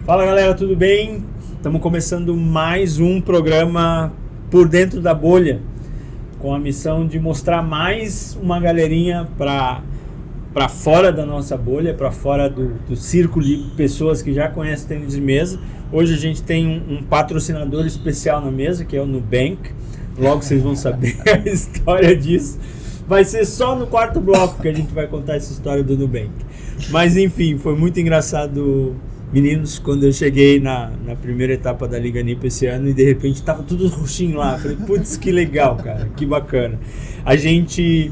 Fala galera, tudo bem? Estamos começando mais um programa Por Dentro da Bolha, com a missão de mostrar mais uma galerinha para fora da nossa bolha, para fora do círculo de pessoas que já conhecem tênis de mesa. Hoje a gente tem um patrocinador especial na mesa, que é o Nubank. Logo vocês vão saber a história disso. Vai ser só no quarto bloco que a gente vai contar essa história do Nubank. Mas enfim, foi muito engraçado, meninos, quando eu cheguei na primeira etapa da Liga NIP esse ano e de repente tava tudo roxinho lá. Falei, putz, que legal, cara, que bacana. A gente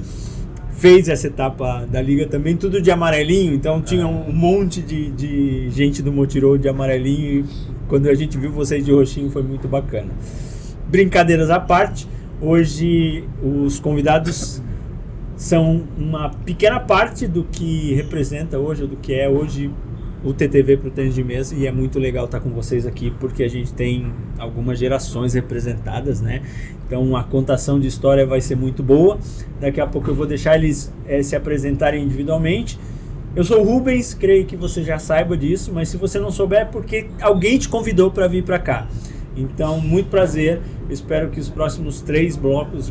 fez essa etapa da Liga também, tudo de amarelinho, então tinha um monte de gente do Motirô de amarelinho e quando a gente viu vocês de roxinho foi muito bacana. Brincadeiras à parte, hoje os convidados são uma pequena parte do que representa hoje, do que é hoje o TTV para o tênis de mesa, e é muito legal estar com vocês aqui porque a gente tem algumas gerações representadas, né? Então a contação de história vai ser muito boa. Daqui a pouco eu vou deixar eles se apresentarem individualmente. Eu sou o Rubens, creio que você já saiba disso, mas se você não souber é porque alguém te convidou para vir para cá. Então, muito prazer. Espero que os próximos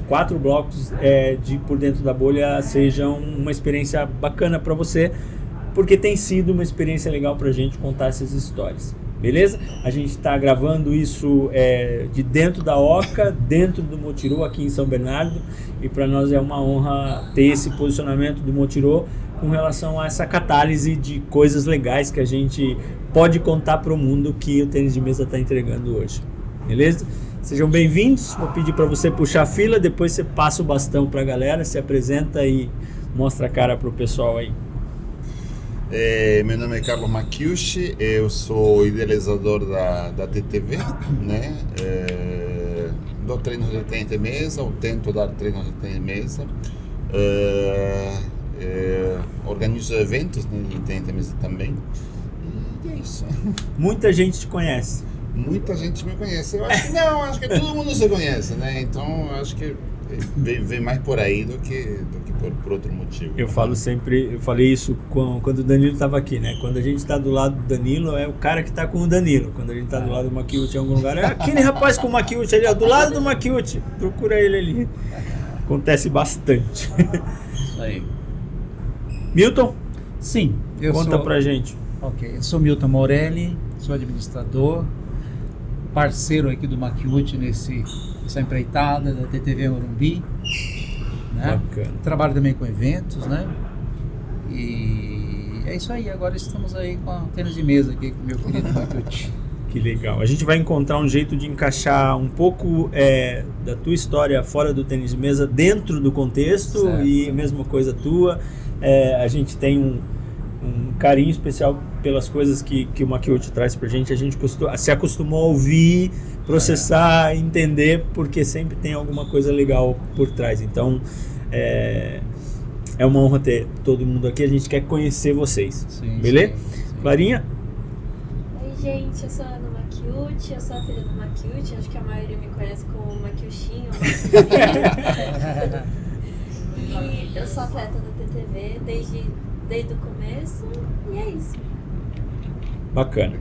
4 blocos de Por Dentro da Bolha sejam uma experiência bacana para você, porque tem sido uma experiência legal para a gente contar essas histórias. Beleza? A gente está gravando isso de dentro da Oca, dentro do Motirô, aqui em São Bernardo, e para nós é uma honra ter esse posicionamento do Motirô com relação a essa catálise de coisas legais que a gente pode contar para o mundo que o tênis de mesa está entregando hoje. Beleza? Sejam bem-vindos. Vou pedir para você puxar a fila, depois você passa o bastão para a galera, se apresenta e mostra a cara para o pessoal aí. Meu nome é Carlos Macchiucci, eu sou idealizador da TTV, né? Dou treinos de tênis de mesa, ou tento dar treinos de tênis de mesa, organizo eventos, né, de tênis de mesa também, e é isso. Muita gente te conhece. Muita gente me conhece. Eu acho que não, acho que todo mundo se conhece, né? Então eu acho que vem mais por aí do que por outro motivo. Eu falei isso quando o Danilo estava aqui, né? Quando a gente está do lado do Danilo, é o cara que está com o Danilo. Quando a gente está do lado do Macchiucci em algum lugar, é aquele rapaz com o Macchiucci ali, ó, do lado do Macchiucci. Procura ele ali. Acontece bastante. Isso aí. Milton? Sim. Conta pra gente. Ok, eu sou Milton Morelli, sou administrador, parceiro aqui do Macchiucci nessa empreitada da TTV Morumbi, né? Bacana. Trabalho também com eventos, né? E é isso aí, agora estamos aí com a tênis de mesa aqui com o meu querido Macchiucci. Que legal. A gente vai encontrar um jeito de encaixar um pouco da tua história fora do tênis de mesa dentro do contexto, certo. E a mesma coisa tua. A gente tem um carinho especial pelas coisas que o Macchiucci traz pra gente. A gente se acostumou a ouvir, processar, entender, porque sempre tem alguma coisa legal por trás. Então, é uma honra ter todo mundo aqui. A gente quer conhecer vocês. Sim, beleza? Sim. Clarinha? Oi, gente. Eu sou a Ana Macchiucci, eu sou a filha do Macchiucci. Acho que a maioria me conhece como Macchiuchinho. E eu sou atleta da TTV desde o começo, e é isso. Bacana.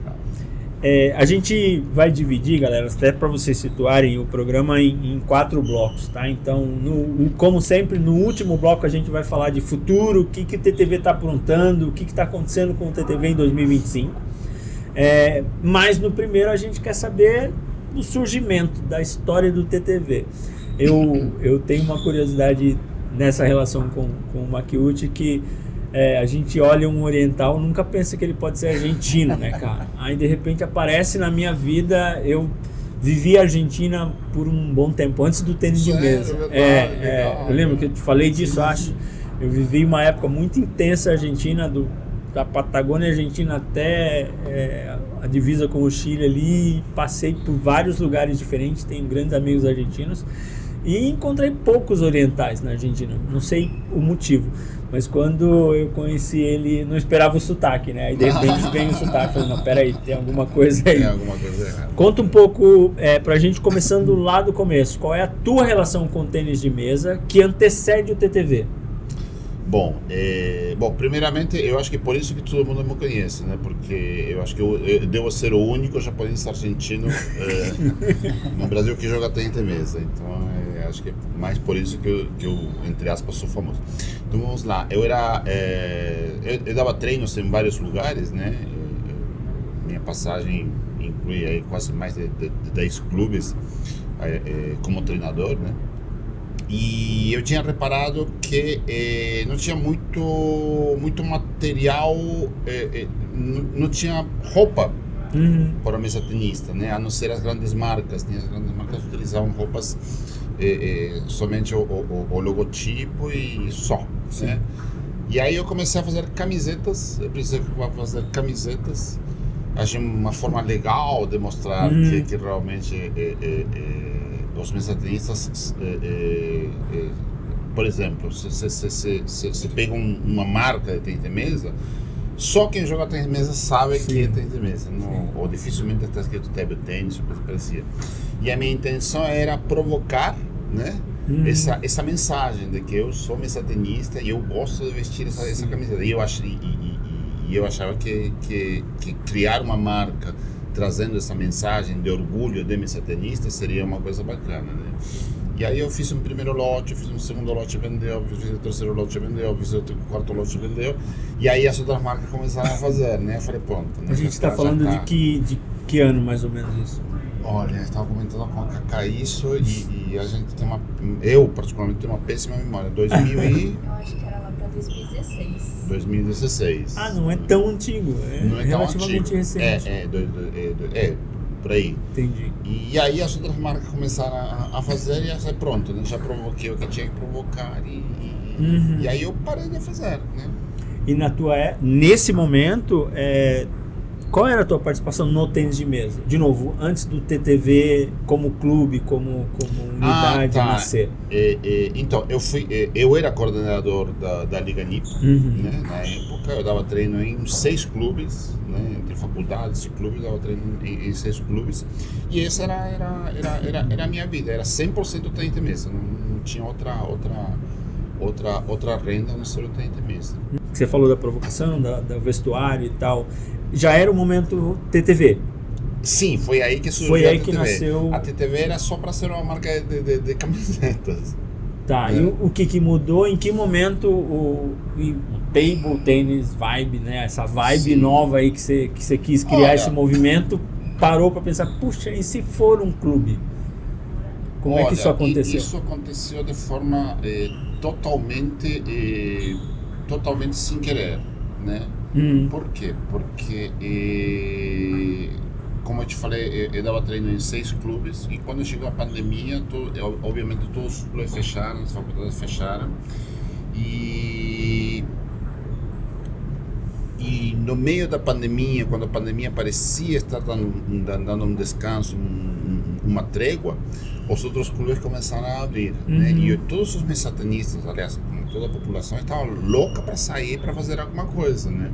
A gente vai dividir, galera, até para vocês situarem o programa em 4 blocos, tá? Então, como sempre, no último bloco a gente vai falar de futuro, o que o TTV está aprontando, o que está acontecendo com o TTV em 2025. Mas no primeiro a gente quer saber do surgimento, da história do TTV. Eu tenho uma curiosidade nessa relação com o Macchiucci, que a gente olha um oriental, nunca pensa que ele pode ser argentino, né, cara? Aí de repente aparece na minha vida. Eu vivi a Argentina por um bom tempo, antes do tênis de mesa. Eu lembro que eu te falei disso, acho. Eu vivi uma época muito intensa argentina, da Patagônia Argentina até a divisa com o Chile ali. Passei por vários lugares diferentes, tenho grandes amigos argentinos. E encontrei poucos orientais na Argentina, não sei o motivo, mas quando eu conheci ele, não esperava o sotaque, né? Aí de repente vem o sotaque, falei, não, peraí, tem alguma coisa aí. Tem alguma coisa errada. Conta um pouco, pra gente, começando lá do começo, qual é a tua relação com o tênis de mesa que antecede o TTV? Bom, primeiramente, eu acho que por isso que todo mundo me conhece, né? Porque eu acho que eu devo ser o único japonês argentino no Brasil que joga tênis de mesa. Então, acho que é mais por isso que eu, entre aspas, sou famoso. Então, vamos lá. Eu dava treinos em vários lugares, né? Minha passagem inclui aí quase mais de 10 clubes como treinador, né? E eu tinha reparado que não tinha muito material, não tinha roupa para a mesa tenista, né? A não ser as grandes marcas. As grandes marcas utilizavam roupas somente o logotipo e só, né? E aí eu comecei a fazer camisetas, eu precisei fazer camisetas. Achei uma forma legal de mostrar que realmente os mesatenistas, por exemplo, se pega uma marca de tênis de mesa, só quem joga tênis de mesa sabe que é tênis de mesa, ou dificilmente está escrito table tennis ou coisa parecida. E a minha intenção era provocar, né, essa mensagem de que eu sou mesatenista e eu gosto de vestir essa camiseta. E eu achava que criar uma marca trazendo essa mensagem de orgulho de mesatenista seria uma coisa bacana, né? E aí eu fiz um primeiro lote, fiz um segundo lote, vendeu, fiz o terceiro lote, vendeu, fiz o quarto lote, vendeu, e aí as outras marcas começaram a fazer, né? Eu falei, pronto. Né? A gente está falando de que ano mais ou menos isso? Olha, eu estava comentando com a Cacá isso e a gente tem eu particularmente tenho uma péssima memória. 2000 e... Eu acho que era lá para 2016. 2016. Ah, não é tão antigo, não é relativamente tão antigo. recente. Por aí. Entendi. E aí as outras marcas começaram a fazer e já sai pronto, né? Já provoquei o que tinha que provocar e aí eu parei de fazer, né? E nesse momento, qual era a tua participação no tênis de mesa? De novo, antes do TTV como clube, como unidade nascer. Então, eu era coordenador da Liga NIP, né? Na época eu dava treino em 6 clubes, né? Entre faculdades e clubes, eu dava treino em 6 clubes. E essa era a minha vida, era 100% tênis de mesa, não tinha outra renda no ser o tênis de mesa. Você falou da provocação, do vestuário e tal. Já era o momento TTV? Sim, foi aí que surgiu foi aí a TTV. Que nasceu... A TTV era só para ser uma marca de camisetas. Tá, e o que mudou? Em que momento o table tennis vibe, né? Essa vibe nova aí que você quis criar, esse movimento, parou para pensar, puxa, e se for um clube? Como é que isso aconteceu? Isso aconteceu de forma totalmente sem querer, né? Por quê? Porque, como eu te falei, eu dava treino em 6 clubes e quando chegou a pandemia, obviamente todos os clubes fecharam, as faculdades fecharam e no meio da pandemia, quando a pandemia parecia estar dando um descanso, uma trégua, os outros clubes começaram a abrir, né? E todos os mesatenistas, aliás, toda a população estava louca para sair para fazer alguma coisa, né?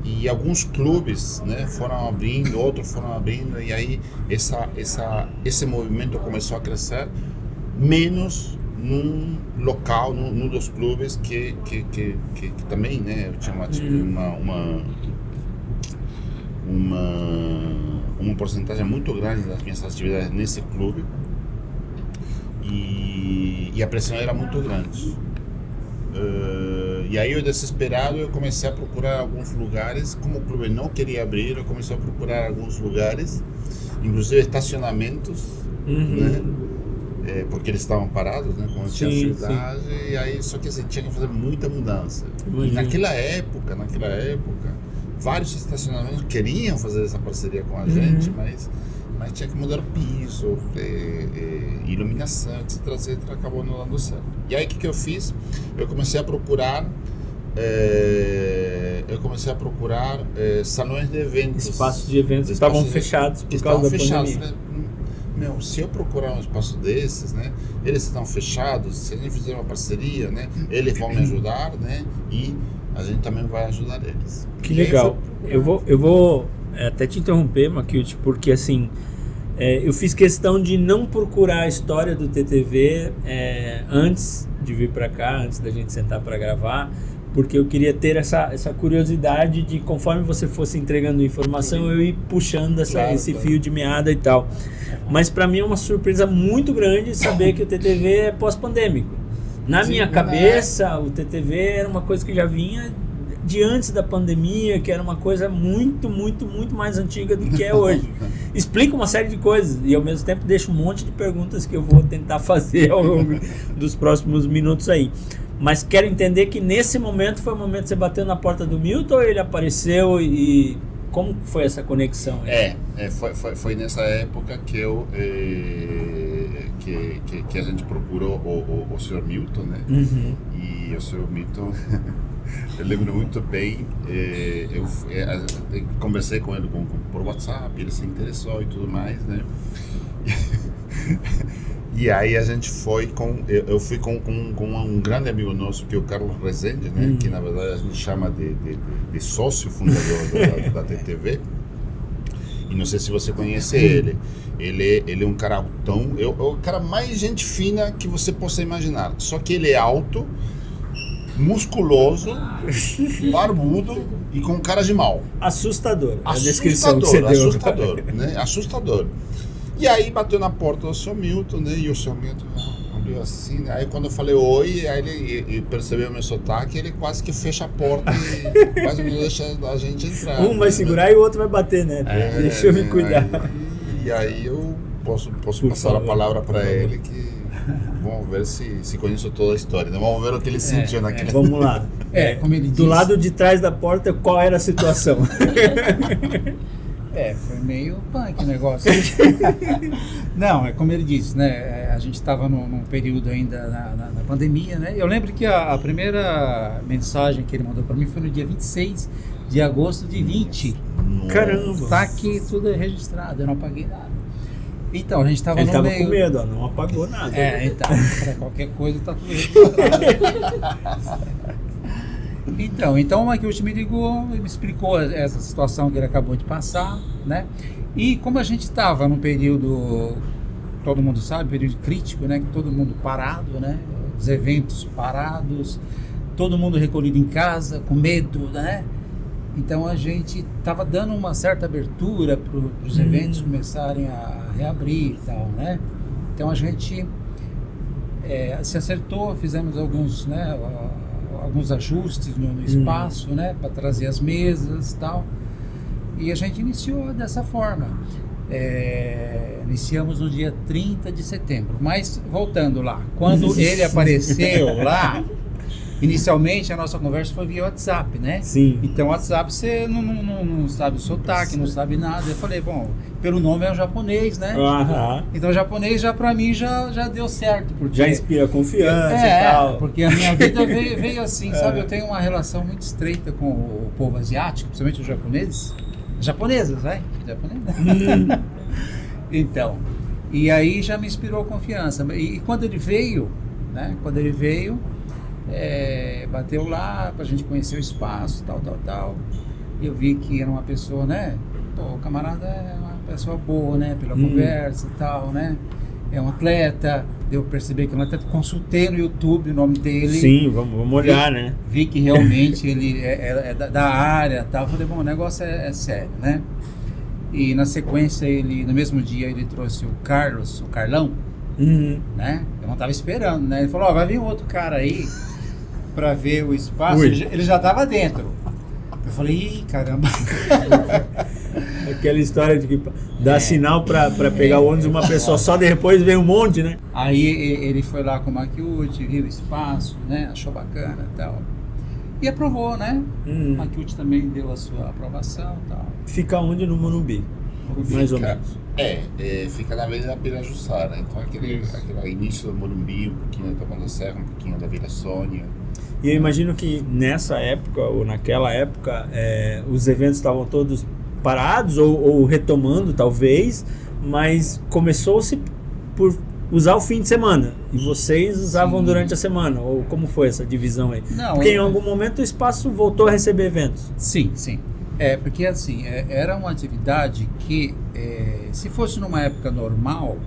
E alguns clubes, né, foram abrindo, outros foram abrindo, e aí esse movimento começou a crescer, menos num local, num dos clubes que também, né, eu tinha uma porcentagem muito grande das minhas atividades nesse clube, e a pressão era muito grande. E aí eu, desesperado, eu comecei a procurar alguns lugares. Como o clube não queria abrir, eu comecei a procurar alguns lugares, inclusive estacionamentos, né? Porque eles estavam parados, né? Como tinha atividade, e aí só que assim, tinha que fazer muita mudança. E naquela época, vários estacionamentos queriam fazer essa parceria com a gente, mas tinha que mudar o piso, iluminação, etc. Acabou não dando certo. E aí o que eu fiz? Eu comecei a procurar salões de eventos. Espaços de eventos que estavam fechados por causa da pandemia. Falei, se eu procurar um espaço desses, né, eles estão fechados, se a gente fizer uma parceria, né, eles vão me ajudar, né, e a gente também vai ajudar eles. Que legal. Eu vou até te interromper, Makiuchi, porque assim, eu fiz questão de não procurar a história do TTV antes de vir para cá, antes da gente sentar para gravar, porque eu queria ter essa curiosidade de, conforme você fosse entregando informação, eu ir puxando esse fio de meada e tal. Mas para mim é uma surpresa muito grande saber que o TTV é pós-pandêmico. Na minha cabeça, o TTV era uma coisa que já vinha de antes da pandemia, que era uma coisa muito, muito, muito mais antiga do que é hoje. Explica uma série de coisas e ao mesmo tempo deixa um monte de perguntas que eu vou tentar fazer ao longo dos próximos minutos aí. Mas quero entender que nesse momento foi o momento que você bateu na porta do Milton, ou ele apareceu e como foi essa conexão aí? Foi nessa época que eu que a gente procurou o Sr. Milton, né? Uhum. E o Sr. Milton eu lembro muito bem, eu conversei com ele por WhatsApp, ele se interessou e tudo mais, né? E aí a gente foi eu fui com um grande amigo nosso, que é o Carlos Rezende, né? Que na verdade a gente chama de sócio fundador da TTV. E não sei se você conhece ele. Ele é um cara altão, é o cara mais gente fina que você possa imaginar. Só que ele é alto, musculoso, barbudo e com cara de mal. Assustador. A descrição que você deu. Assustador, né? Assustador. E aí bateu na porta do Sr. Milton, né? E o Sr. Milton olhou assim, né? Aí quando eu falei oi, aí ele percebeu o meu sotaque, ele quase que fecha a porta e quase não deixa a gente entrar. Um vai segurar e o outro vai bater, né? Deixa eu me cuidar. E aí eu posso Por passar favor, a palavra para ele, que vamos ver se conheço toda a história, né? Vamos ver o que ele sentiu naquele... Vamos lá. Como ele do disse, lado de trás da porta, qual era a situação? foi meio punk o negócio. Não, como ele disse, né? A gente estava num período ainda na pandemia, né? Eu lembro que a primeira mensagem que ele mandou para mim foi no dia 26 de agosto de 20. Caramba! Tá aqui tudo registrado, eu não apaguei nada. Então, a gente estava Ele no tava meio... com medo, ó, não apagou nada. Então, para qualquer coisa tá tudo registrado. Então o Makiuchi me ligou e me explicou essa situação que ele acabou de passar, né? E como a gente estava num período, todo mundo sabe, período crítico, né? Que todo mundo parado, né? Os eventos parados, todo mundo recolhido em casa, com medo, né? Então a gente estava dando uma certa abertura para os eventos começarem a reabrir e tal, né? Então a gente se acertou, fizemos alguns, né? Alguns ajustes no espaço, né, para trazer as mesas e tal, e a gente iniciou dessa forma. Iniciamos no dia 30 de setembro, mas voltando lá, quando ele apareceu lá, inicialmente a nossa conversa foi via WhatsApp, né? Sim. Então o WhatsApp você não sabe o sotaque, não sabe nada. Eu falei, bom, pelo nome é um japonês, né? Então o japonês já pra mim já deu certo. Porque já inspira confiança e tal. Porque a minha vida veio assim, sabe? Eu tenho uma relação muito estreita com o povo asiático, principalmente os japoneses. Japonesas, né? Então, e aí já me inspirou confiança. E quando ele veio, né? Bateu lá pra gente conhecer o espaço, tal. Eu vi que era uma pessoa, né? O camarada é uma pessoa boa, né? Pela conversa e tal, né? É um atleta, eu percebi que é um atleta, consultei no YouTube o nome dele. Sim, vamos olhar, né? Vi que realmente ele é da área e tal. Falei, bom, o negócio é sério, né? E na sequência, no mesmo dia, ele trouxe o Carlão, né? Eu não tava esperando, né? Ele falou, vai vir outro cara aí pra ver o espaço. Ele já tava dentro. Eu falei, ih, caramba. Aquela história de que dá sinal pra pegar o ônibus de uma pessoa só, depois vem um monte, né? Aí ele foi lá com o Makiuchi, viu o espaço, né? Achou bacana e tal. E aprovou, né? O Makiuchi também deu a sua aprovação e tal. Fica onde? No Morumbi? Mais ou menos. Fica na Avenida Pirajussara, então aquele início do Morumbi, um pouquinho da Taboão da Serra, um pouquinho da Vila Sônia. E eu imagino que nessa época, ou naquela época, os eventos estavam todos parados ou retomando, talvez, mas começou-se por usar o fim de semana, e vocês usavam durante a semana, ou como foi essa divisão aí? Não, porque em algum momento o espaço voltou a receber eventos. Sim. Porque assim, era uma atividade que, se fosse numa época normal,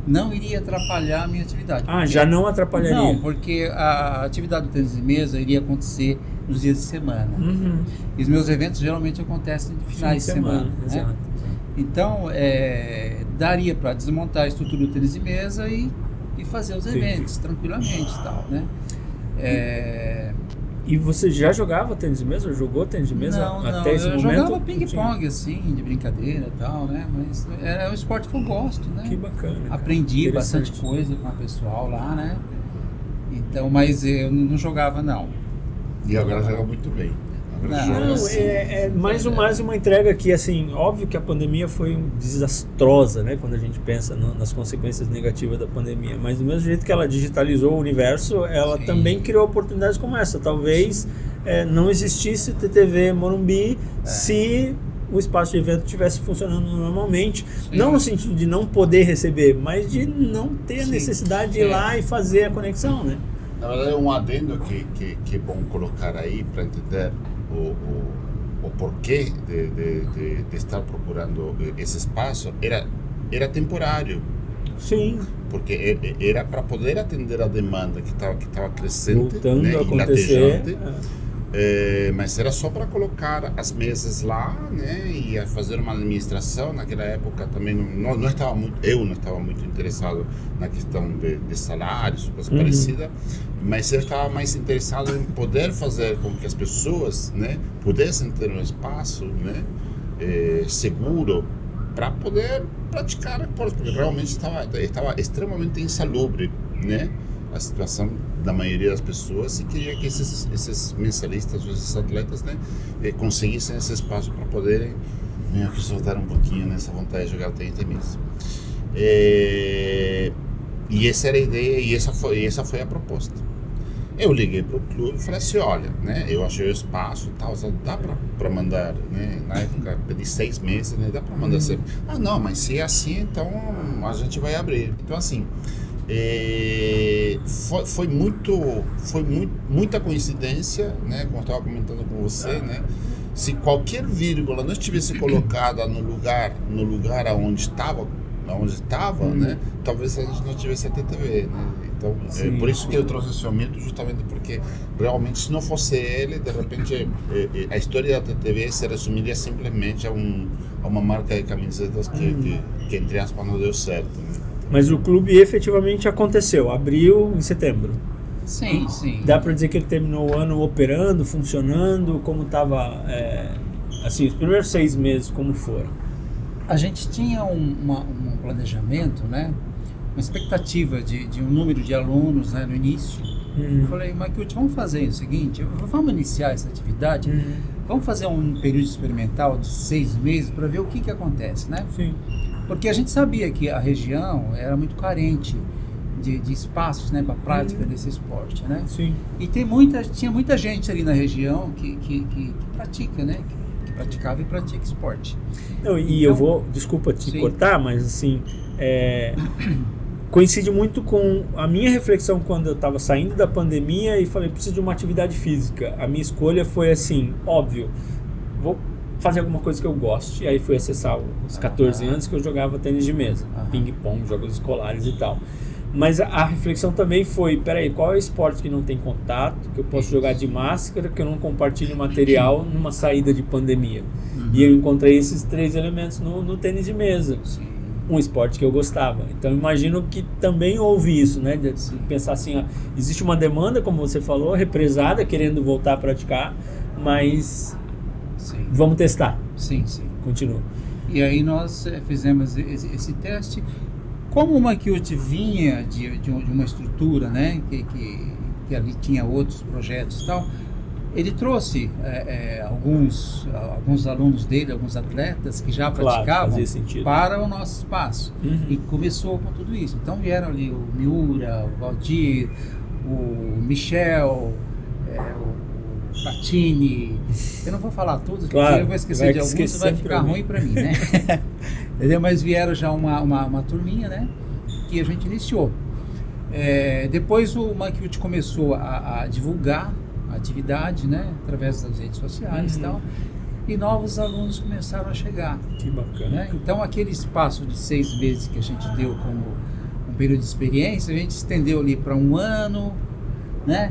não iria atrapalhar a minha atividade. Ah, já não atrapalharia? Não, porque a atividade do tênis de mesa iria acontecer nos dias de semana. Uhum. E os meus eventos geralmente acontecem de finais de semana. Né? Exato. Então, daria para desmontar a estrutura do tênis de mesa e fazer os eventos tranquilamente e tal, né? E você já jogava tênis de mesa? Jogou tênis de mesa até esse momento? Eu jogava ping-pong, assim, de brincadeira e tal, né? Mas é um esporte que eu gosto, né? Que bacana. Cara. Aprendi bastante coisa com o pessoal lá, né? Então, mas eu não jogava, não. E agora joga muito bem. Mais uma entrega que, assim, óbvio que a pandemia foi desastrosa, né? Quando a gente pensa nas consequências negativas da pandemia, mas do mesmo jeito que ela digitalizou o universo, ela também criou oportunidades como essa. Talvez não existisse TTV Morumbi se o espaço de evento estivesse funcionando normalmente, não no sentido de não poder receber, mas de não ter a necessidade de ir lá e fazer a conexão, né? Na verdade, um adendo que é bom colocar aí para entender o porquê de estar procurando esse espaço era temporário. Sim. Porque era para poder atender a demanda que estava crescente, voltando né, a acontecer. Mas era só para colocar as mesas lá, né, e a fazer uma administração. Naquela época também eu não estava muito interessado na questão de salários, coisa parecida, mas eu estava mais interessado em poder fazer com que as pessoas, né, pudessem ter um espaço, né, seguro para poder praticar esporte, porque realmente estava extremamente insalubre, né, a situação da maioria das pessoas, e queria que esses mensalistas, esses atletas, né, conseguissem esse espaço para poderem meio que soltar um pouquinho nessa vontade de jogar tênis de mesa. E essa era a ideia, e essa foi a proposta. Eu liguei para o clube e falei assim, olha, né, eu achei o espaço, tal, dá para mandar, né, na época pedi 6 meses, né, dá para mandar sempre. Ah, não, mas se é assim, então a gente vai abrir. Então, assim, foi muita coincidência, né, como eu estava comentando com você, né, se qualquer vírgula não estivesse colocada no lugar onde estava, né, talvez a gente não tivesse a TTV, né. Então, por isso que eu trouxe esse aumento, justamente porque realmente, se não fosse ele, de repente a história da TTV se resumiria simplesmente a uma marca de camisetas que entre aspas não deu certo, né? Mas o clube efetivamente aconteceu, abriu em setembro. Sim. Dá para dizer que ele terminou o ano operando, funcionando, como estava, assim, os primeiros 6 meses, como foram? A gente tinha um planejamento, né? Uma expectativa de um número de alunos, né, no início. Eu falei, Makiuchi, vamos fazer o seguinte, vamos iniciar essa atividade, vamos fazer um período experimental de 6 meses para ver o que acontece, né? Sim. Porque a gente sabia que a região era muito carente de espaços, né, para prática desse esporte, né? Sim. E tinha muita gente ali na região que pratica, né? Que praticava e pratica esporte. Não, e eu vou, desculpa te cortar, mas assim, coincide muito com a minha reflexão quando eu estava saindo da pandemia e falei, preciso de uma atividade física. A minha escolha foi assim, óbvio, vou fazer alguma coisa que eu goste. E aí fui acessar os 14 anos que eu jogava tênis de mesa, ping-pong, jogos escolares e tal. Mas a reflexão também foi, peraí, qual é o esporte que não tem contato, que eu posso jogar de máscara, que eu não compartilho material numa saída de pandemia? E eu encontrei esses 3 elementos no tênis de mesa. Um esporte que eu gostava. Então imagino que também houve isso, né? De pensar assim, ó, existe uma demanda, como você falou, represada, querendo voltar a praticar, mas vamos testar. Sim. Continua. E aí nós fizemos esse teste. Como o Makiuchi vinha de uma estrutura, né, que ali tinha outros projetos e tal, ele trouxe alguns alunos dele, alguns atletas que já praticavam para o nosso espaço. E começou com tudo isso. Então vieram ali o Miura, o Valdir, o Michel, o Fatini. Eu não vou falar todos, porque eu vou esquecer de alguns, vai ficar ruim para mim, né? Entendeu? Mas vieram já uma turminha, né, que a gente iniciou. Depois o Makiuchi começou a divulgar a atividade, né, através das redes sociais e tal, e novos alunos começaram a chegar. Que bacana. Né? Então aquele espaço de 6 meses que a gente deu período de experiência, a gente estendeu ali para 1 ano, né?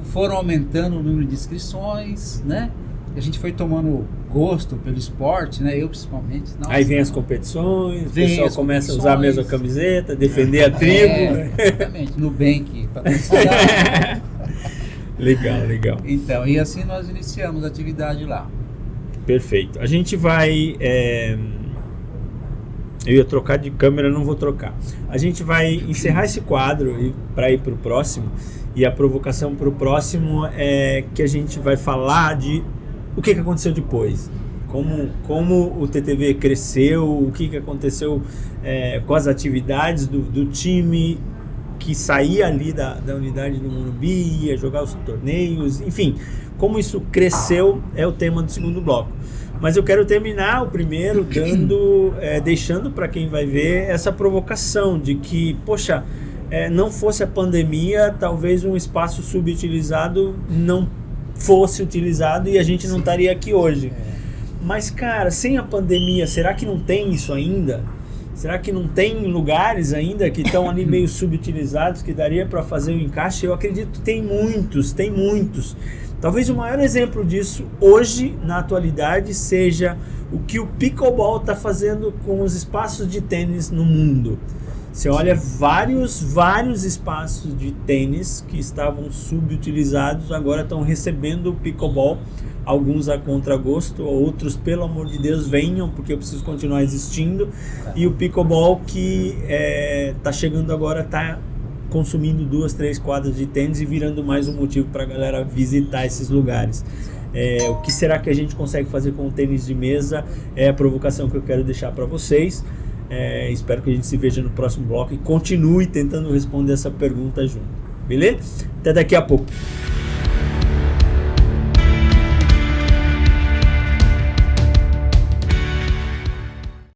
Foram aumentando o número de inscrições, né? A gente foi tomando gosto pelo esporte, né? Eu principalmente. Nossa, aí vem as competições, o vem pessoal as começa a usar a mesma camiseta, defender a tribo. Exatamente, Nubank, patrocinado. Legal. Então, e assim nós iniciamos a atividade lá. Perfeito. A gente vai... Eu ia trocar de câmera, não vou trocar. A gente vai encerrar esse quadro para ir para o próximo. E a provocação para o próximo é que a gente vai falar de o que aconteceu depois. Como o TTV cresceu, o que aconteceu com as atividades do time que saía ali da unidade do Morumbi, ia jogar os torneios, enfim, como isso cresceu é o tema do segundo bloco. Mas eu quero terminar o primeiro deixando para quem vai ver essa provocação de que, poxa, não fosse a pandemia, talvez um espaço subutilizado não fosse utilizado e a gente não estaria aqui hoje. Mas, cara, sem a pandemia, será que não tem isso ainda? Será que não tem lugares ainda que estão ali meio subutilizados que daria para fazer o encaixe? Eu acredito que tem muitos. Talvez o maior exemplo disso hoje, na atualidade, seja o que o pickleball está fazendo com os espaços de tênis no mundo. Você olha vários espaços de tênis que estavam subutilizados, agora estão recebendo o pickleball. Alguns a contragosto, outros, pelo amor de Deus, venham, porque eu preciso continuar existindo. E o pickleball que está chegando agora está consumindo 2, 3 quadras de tênis e virando mais um motivo para a galera visitar esses lugares. O que será que a gente consegue fazer com o tênis de mesa? É a provocação que eu quero deixar para vocês. Espero que a gente se veja no próximo bloco e continue tentando responder essa pergunta junto. Beleza? Até daqui a pouco.